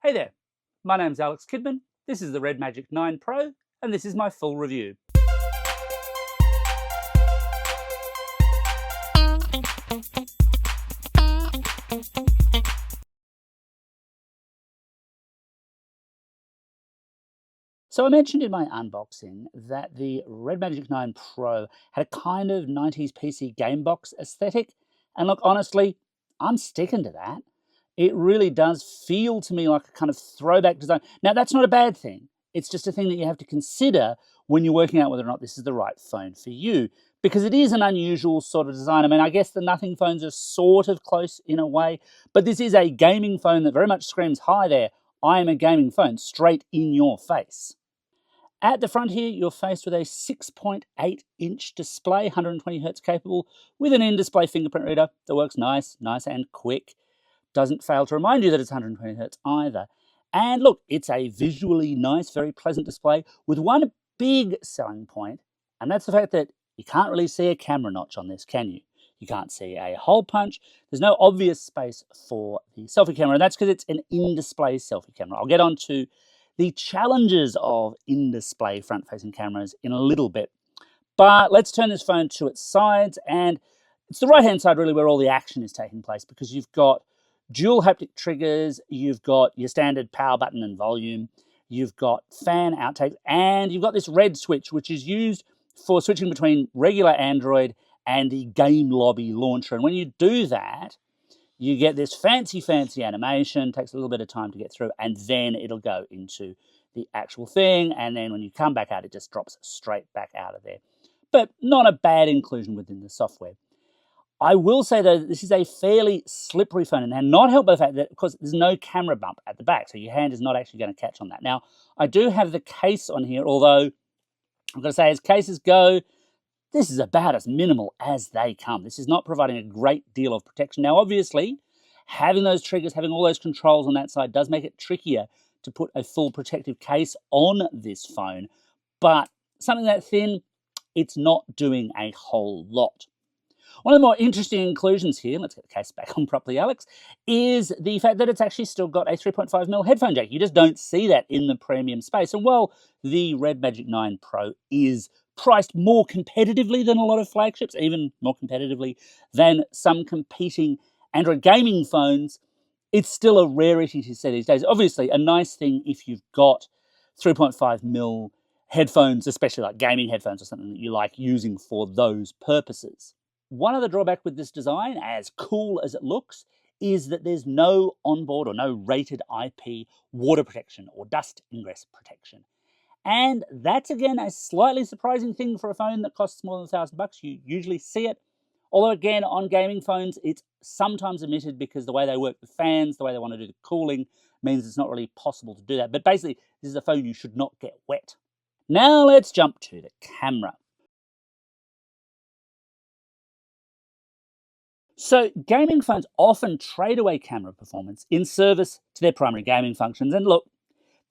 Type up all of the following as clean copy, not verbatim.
Hey there, my name's Alex Kidman, this is the RedMagic 9 Pro, and this is my full review. So I mentioned in my unboxing that the RedMagic 9 Pro had a kind of 90s PC game box aesthetic, and look, honestly, I'm sticking to that. It really does feel to me like a kind of throwback design. Now, that's not a bad thing. It's just a thing that you have to consider when you're working out whether or not this is the right phone for you, because it is an unusual sort of design. I mean, I guess the Nothing phones are sort of close in a way, but this is a gaming phone that very much screams, hi there, I am a gaming phone, straight in your face. At the front here, you're faced with a 6.8-inch display, 120 Hz capable, with an in-display fingerprint reader that works nice and quick. Doesn't fail to remind you that it's 120 Hz either. And look, it's a visually nice, very pleasant display with one big selling point, and that's the fact that you can't really see a camera notch on this, can you? You can't see a hole punch. There's no obvious space for the selfie camera, and that's because it's an in-display selfie camera. I'll get on to the challenges of in-display front-facing cameras in a little bit. But let's turn this phone to its sides, and it's the right-hand side really where all the action is taking place, because you've got dual haptic triggers, you've got your standard power button and volume, you've got fan outtakes, and you've got this red switch, which is used for switching between regular Android and the Game Lobby launcher. And when you do that, you get this fancy animation, takes a little bit of time to get through, and then it'll go into the actual thing, and then when you come back out, it just drops straight back out of there. But not a bad inclusion within the software. I will say, though, that this is a fairly slippery phone, and not helped by the fact that, of course, there's no camera bump at the back, so your hand is not actually going to catch on that. Now, I do have the case on here, although I've got to say, as cases go, this is about as minimal as they come. This is not providing a great deal of protection. Now, obviously, having those triggers, having all those controls on that side does make it trickier to put a full protective case on this phone. But something that thin, it's not doing a whole lot. One of the more interesting inclusions here, let's get the case back on properly, Alex, is the fact that it's actually still got a 3.5mm headphone jack. You just don't see that in the premium space. And while the RedMagic 9 Pro is priced more competitively than a lot of flagships, even more competitively than some competing Android gaming phones, it's still a rarity to see these days. Obviously, a nice thing if you've got 3.5mm headphones, especially like gaming headphones or something that you like using for those purposes. One other drawback with this design, as cool as it looks, is that there's no onboard or no rated IP water protection or dust ingress protection. And that's, again, a slightly surprising thing for a phone that costs more than $1,000. You usually see it. Although, again, on gaming phones, it's sometimes omitted because the way they work with fans, the way they want to do the cooling, means it's not really possible to do that. But basically, this is a phone you should not get wet. Now let's jump to the camera. So gaming phones often trade away camera performance in service to their primary gaming functions. And look,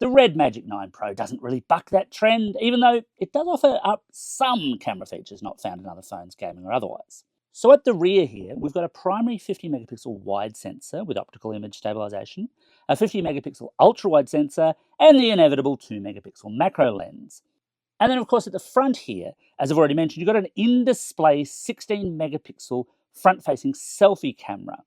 the RedMagic 9 Pro doesn't really buck that trend, even though it does offer up some camera features not found in other phones, gaming or otherwise. So at the rear here, we've got a primary 50-megapixel wide sensor with optical image stabilization, a 50-megapixel ultra-wide sensor, and the inevitable 2-megapixel macro lens. And then, of course, at the front here, as I've already mentioned, you've got an in-display 16-megapixel front-facing selfie camera.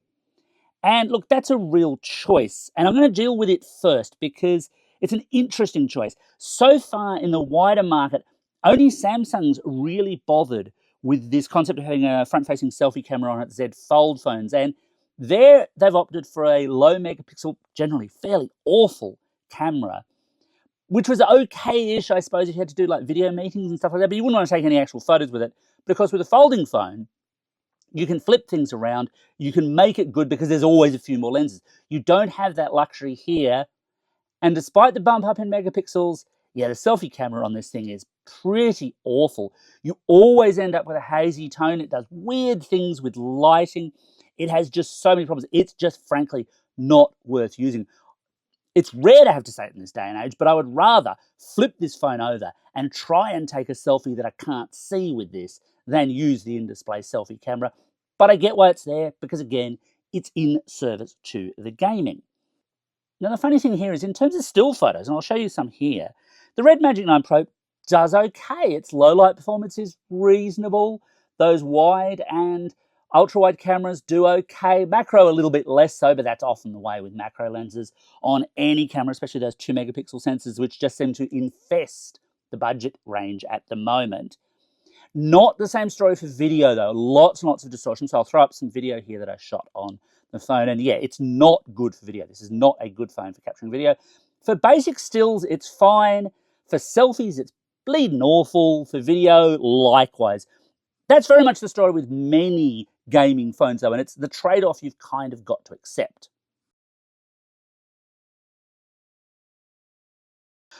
And look, that's a real choice. And I'm going to deal with it first because it's an interesting choice. So far in the wider market, only Samsung's really bothered with this concept of having a front-facing selfie camera on its Z Fold phones. And there they've opted for a low-megapixel, generally fairly awful camera, which was okay-ish, I suppose, if you had to do like video meetings and stuff like that, but you wouldn't want to take any actual photos with it. Because with a folding phone, you can flip things around, you can make it good because there's always a few more lenses. You don't have that luxury here. And despite the bump up in megapixels, yeah, the selfie camera on this thing is pretty awful. You always end up with a hazy tone. It does weird things with lighting. It has just so many problems. It's just, frankly, not worth using. It's rare to have to say it in this day and age, but I would rather flip this phone over and try and take a selfie that I can't see with this than use the in-display selfie camera. But I get why it's there, because again, it's in service to the gaming. Now, the funny thing here is in terms of still photos, and I'll show you some here, the RedMagic 9 Pro does okay. Its low light performance is reasonable. Those wide and ultra wide cameras do okay. Macro a little bit less so, but that's often the way with macro lenses on any camera, especially those 2 megapixel sensors, which just seem to infest the budget range at the moment. Not the same story for video though. Lots and lots of distortion. So I'll throw up some video here that I shot on the phone. And yeah, it's not good for video. This is not a good phone for capturing video. For basic stills, it's fine. For selfies, it's bleeding awful. For video, likewise. That's very much the story with many gaming phones though, and it's the trade-off you've kind of got to accept.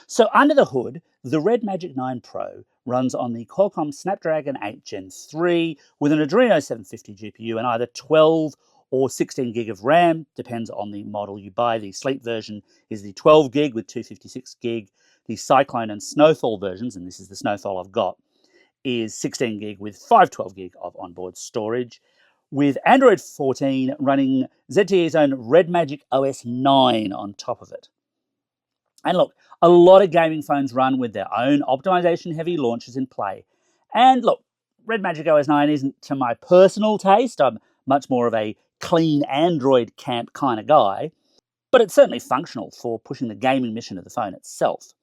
So under the hood, the RedMagic 9 Pro runs on the Qualcomm Snapdragon 8 Gen 3 with an Adreno 750 GPU and either 12 or 16 gig of RAM, depends on the model you buy. The Sleep version is the 12 gig with 256 gig. The Cyclone and Snowfall versions, and this is the Snowfall I've got, is 16 gig with 512 gig of onboard storage, with Android 14 running ZTE's own RedMagic OS 9 on top of it. And look, a lot of gaming phones run with their own optimization-heavy launchers in play. And look, RedMagic OS 9 isn't to my personal taste. I'm much more of a clean Android camp kind of guy, but it's certainly functional for pushing the gaming mission of the phone itself.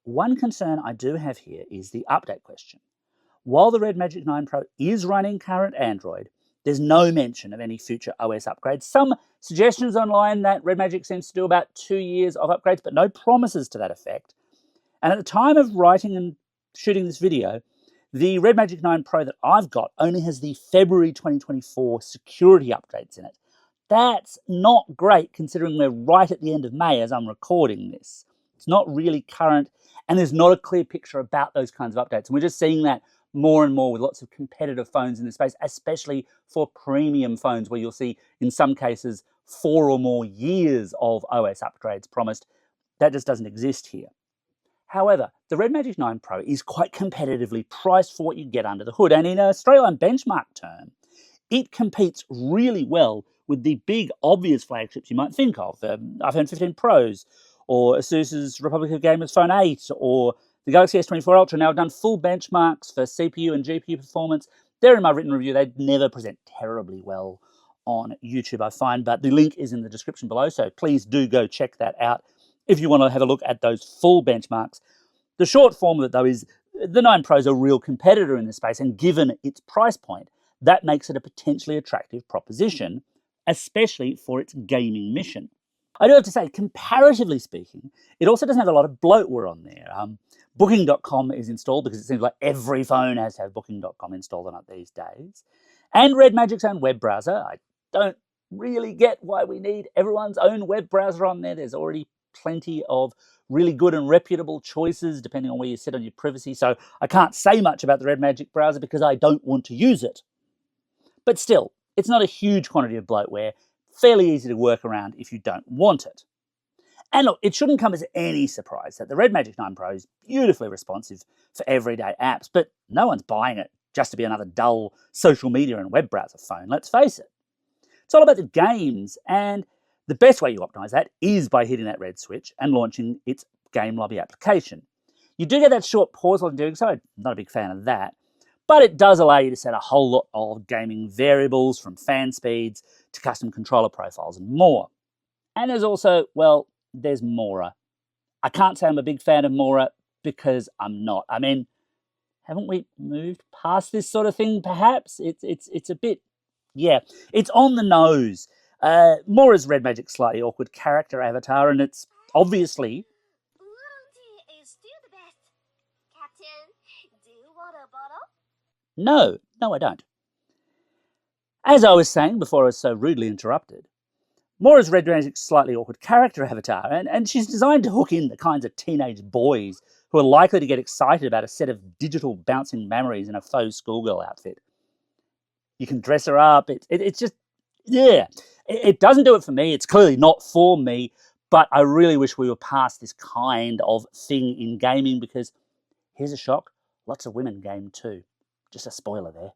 One concern I do have here is the update question. While the RedMagic 9 Pro is running current Android, there's no mention of any future OS upgrades. Some suggestions online that RedMagic seems to do about 2 years of upgrades, but no promises to that effect. And at the time of writing and shooting this video, the RedMagic 9 Pro that I've got only has the February 2024 security updates in it. That's not great considering we're right at the end of May as I'm recording this. It's not really current, and there's not a clear picture about those kinds of updates. And we're just seeing that more and more with lots of competitive phones in this space, especially for premium phones where you'll see, in some cases, 4 or more years of OS upgrades promised. That just doesn't exist here. However, the RedMagic 9 Pro is quite competitively priced for what you get under the hood, and in a straight-line benchmark term, it competes really well with the big, obvious flagships you might think of, iPhone 15 Pros, or ASUS's Republic of Gamers Phone 8, or the Galaxy S24 Ultra. Now, I've done full benchmarks for CPU and GPU performance. They're in my written review. They never present terribly well on YouTube, I find, but the link is in the description below, so please do go check that out if you want to have a look at those full benchmarks. The short form of it, though, is the 9 Pro is a real competitor in this space, and given its price point, that makes it a potentially attractive proposition, especially for its gaming mission. I do have to say, comparatively speaking, it also doesn't have a lot of bloatware on there. Booking.com is installed because it seems like every phone has to have Booking.com installed on it these days. And RedMagic's own web browser. I don't really get why we need everyone's own web browser on there. There's already plenty of really good and reputable choices depending on where you sit on your privacy. So I can't say much about the RedMagic browser because I don't want to use it. But still, it's not a huge quantity of bloatware. Fairly easy to work around if you don't want it. And look, it shouldn't come as any surprise that the RedMagic 9 Pro is beautifully responsive for everyday apps, but no one's buying it just to be another dull social media and web browser phone, let's face it. It's all about the games, and the best way you optimize that is by hitting that red switch and launching its game lobby application. You do get that short pause while doing so. I'm not a big fan of that, but it does allow you to set a whole lot of gaming variables, from fan speeds to custom controller profiles and more. And there's also, well, there's Mora. I can't say I'm a big fan of Mora because I'm not. I mean, haven't we moved past this sort of thing, perhaps? It's a bit, yeah, it's on the nose. Mora's RedMagic's slightly awkward character avatar, and it's obviously... Loyalty is still the best. Captain, do you want a bottle? No, I don't. As I was saying before I was so rudely interrupted, Mora's RedMagic's slightly awkward character avatar, and she's designed to hook in the kinds of teenage boys who are likely to get excited about a set of digital bouncing memories in a faux schoolgirl outfit. You can dress her up, it's just, yeah. It doesn't do it for me, it's clearly not for me, but I really wish we were past this kind of thing in gaming because, here's a shock, lots of women game too. Just a spoiler there.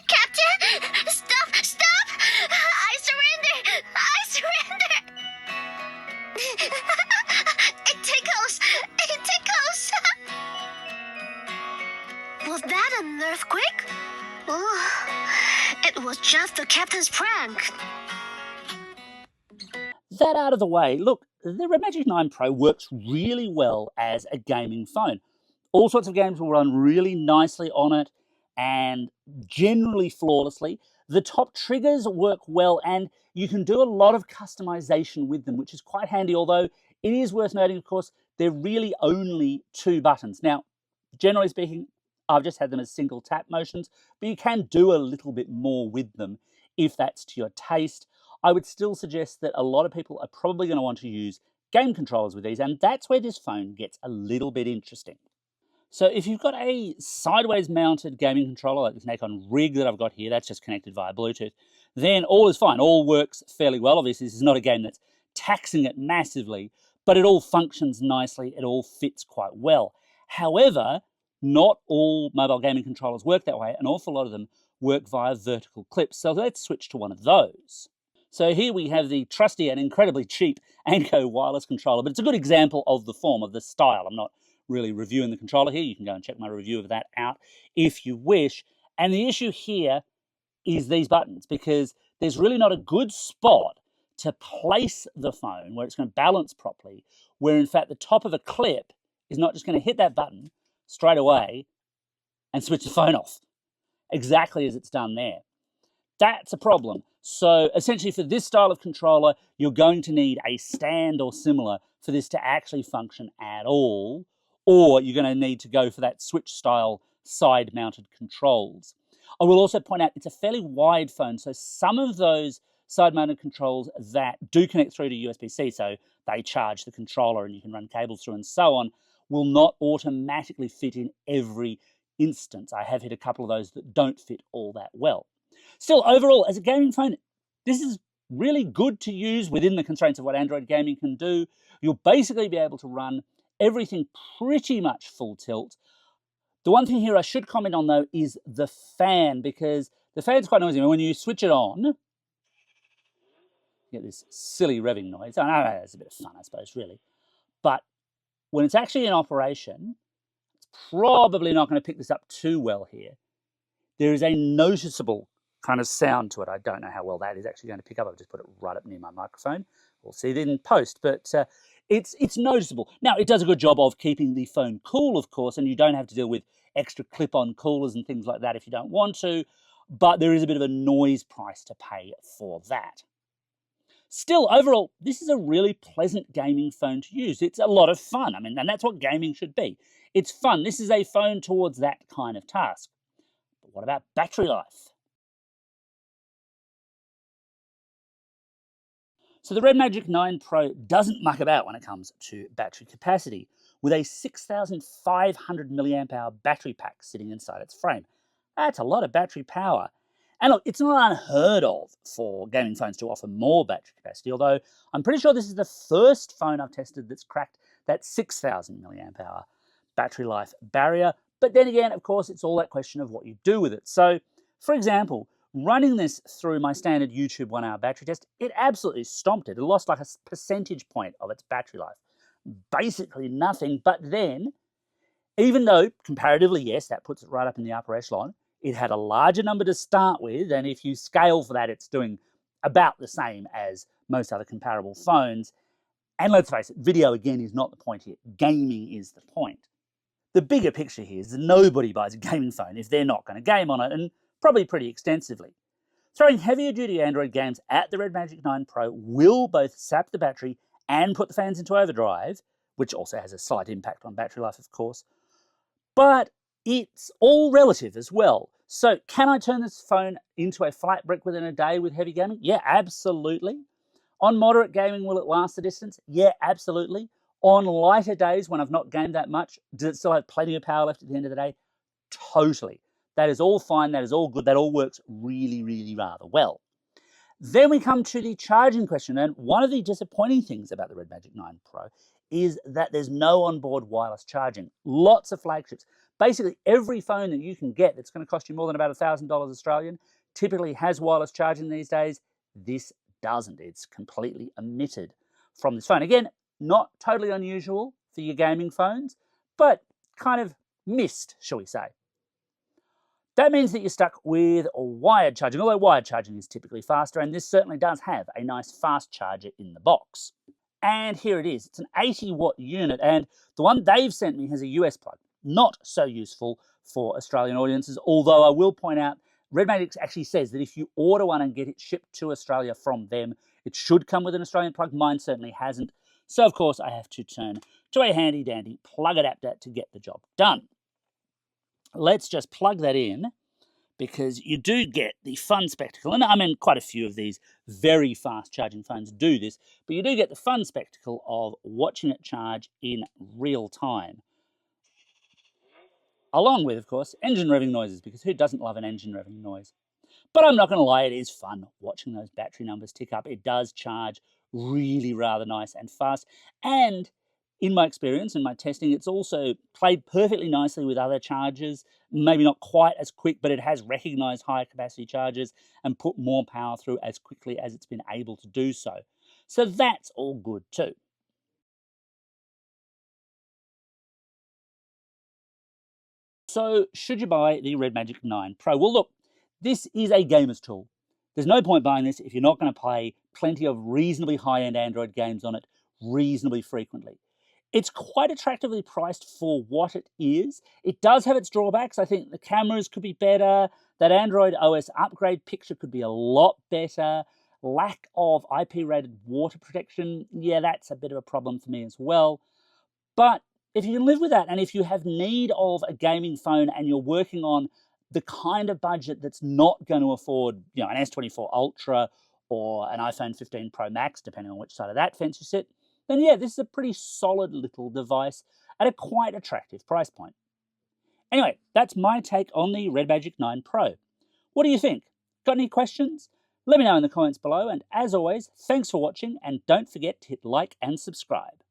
Captain, stop! just the captain's prank. That out of the way, look, the RedMagic 9 Pro works really well as a gaming phone. All sorts of games will run really nicely on it and generally flawlessly. The top triggers work well and you can do a lot of customization with them, which is quite handy, although it is worth noting, of course, they're really only 2 buttons. Now, generally speaking, I've just had them as single tap motions, but you can do a little bit more with them if that's to your taste. I would still suggest that a lot of people are probably going to want to use game controllers with these, and that's where this phone gets a little bit interesting. So if you've got a sideways mounted gaming controller like this Nikon rig that I've got here, that's just connected via Bluetooth, then all is fine. All works fairly well. Obviously, this is not a game that's taxing it massively, but it all functions nicely. It all fits quite well. However, not all mobile gaming controllers work that way. An awful lot of them work via vertical clips. So let's switch to one of those. So here we have the trusty and incredibly cheap Anko wireless controller, but it's a good example of the form, of the style. I'm not really reviewing the controller here. You can go and check my review of that out if you wish. And the issue here is these buttons, because there's really not a good spot to place the phone where it's going to balance properly, where in fact the top of a clip is not just going to hit that button straight away and switch the phone off, exactly as it's done there. That's a problem. So essentially for this style of controller, you're going to need a stand or similar for this to actually function at all, or you're going to need to go for that switch style side-mounted controls. I will also point out it's a fairly wide phone, so some of those side-mounted controls that do connect through to USB-C, so they charge the controller and you can run cables through and so on, will not automatically fit in every instance. I have hit a couple of those that don't fit all that well. Still, overall, as a gaming phone, this is really good to use within the constraints of what Android gaming can do. You'll basically be able to run everything pretty much full tilt. The one thing here I should comment on, though, is the fan, because the fan's quite noisy. When you switch it on, you get this silly revving noise. I know it's a bit of fun, I suppose, really. But when it's actually in operation, it's probably not going to pick this up too well here. There is a noticeable kind of sound to it. I don't know how well that is actually going to pick up. I've just put it right up near my microphone. We'll see it in post, but it's noticeable. Now, it does a good job of keeping the phone cool, of course, and you don't have to deal with extra clip-on coolers and things like that if you don't want to, but there is a bit of a noise price to pay for that. Still, overall, this is a really pleasant gaming phone to use. It's a lot of fun. I mean, and that's what gaming should be. It's fun. This is a phone towards that kind of task. But what about battery life? So the RedMagic 9 Pro doesn't muck about when it comes to battery capacity, with a 6,500 milliamp hour battery pack sitting inside its frame. That's a lot of battery power. And look, it's not unheard of for gaming phones to offer more battery capacity, although I'm pretty sure this is the first phone I've tested that's cracked that 6,000 milliamp hour battery life barrier. But then again, of course, it's all that question of what you do with it. So, for example, running this through my standard YouTube 1 hour battery test, it absolutely stomped it. It lost like a percentage point of its battery life. Basically nothing, but then, even though comparatively, yes, that puts it right up in the upper echelon, it had a larger number to start with, and if you scale for that, it's doing about the same as most other comparable phones. And let's face it, video again is not the point here. Gaming is the point. The bigger picture here is that nobody buys a gaming phone if they're not going to game on it, and probably pretty extensively. Throwing heavier duty Android games at the RedMagic 9 Pro will both sap the battery and put the fans into overdrive, which also has a slight impact on battery life, of course. But it's all relative as well. So can I turn this phone into a flat brick within a day with heavy gaming? Yeah, absolutely. On moderate gaming, will it last the distance? Yeah, absolutely. On lighter days when I've not gamed that much, does it still have plenty of power left at the end of the day? Totally. That is all fine, that is all good, that all works really, really rather well. Then we come to the charging question, and one of the disappointing things about the RedMagic 9 Pro is that there's no onboard wireless charging. Lots of flagships. Basically, every phone that you can get that's going to cost you more than about $1,000 Australian typically has wireless charging these days. This doesn't. It's completely omitted from this phone. Again, not totally unusual for your gaming phones, but kind of missed, shall we say. That means that you're stuck with wired charging, although wired charging is typically faster, and this certainly does have a nice fast charger in the box. And here it is. It's an 80-watt unit, and the one they've sent me has a US plug. Not so useful for Australian audiences, although I will point out RedMagic actually says that if you order one and get it shipped to Australia from them, it should come with an Australian plug. Mine certainly hasn't. So, of course, I have to turn to a handy-dandy plug adapter to get the job done. Let's just plug that in, because you do get the fun spectacle, and I mean quite a few of these very fast charging phones do this, but you do get the fun spectacle of watching it charge in real time. Along with, of course, engine revving noises, because who doesn't love an engine revving noise? But I'm not going to lie, it is fun watching those battery numbers tick up. It does charge really rather nice and fast, and in my experience and my testing, it's also played perfectly nicely with other chargers. Maybe not quite as quick, but it has recognized higher capacity chargers and put more power through as quickly as it's been able to do so. So that's all good too. So should you buy the RedMagic 9 Pro? Well, look, this is a gamer's tool. There's no point buying this if you're not going to play plenty of reasonably high-end Android games on it reasonably frequently. It's quite attractively priced for what it is. It does have its drawbacks. I think the cameras could be better. That Android OS upgrade picture could be a lot better. Lack of IP-rated water protection, yeah, that's a bit of a problem for me as well. But if you can live with that, and if you have need of a gaming phone and you're working on the kind of budget that's not going to afford, an S24 Ultra or an iPhone 15 Pro Max, depending on which side of that fence you sit, then yeah, this is a pretty solid little device at a quite attractive price point. Anyway, that's my take on the RedMagic 9 Pro. What do you think? Got any questions? Let me know in the comments below, and as always, thanks for watching, and don't forget to hit like and subscribe.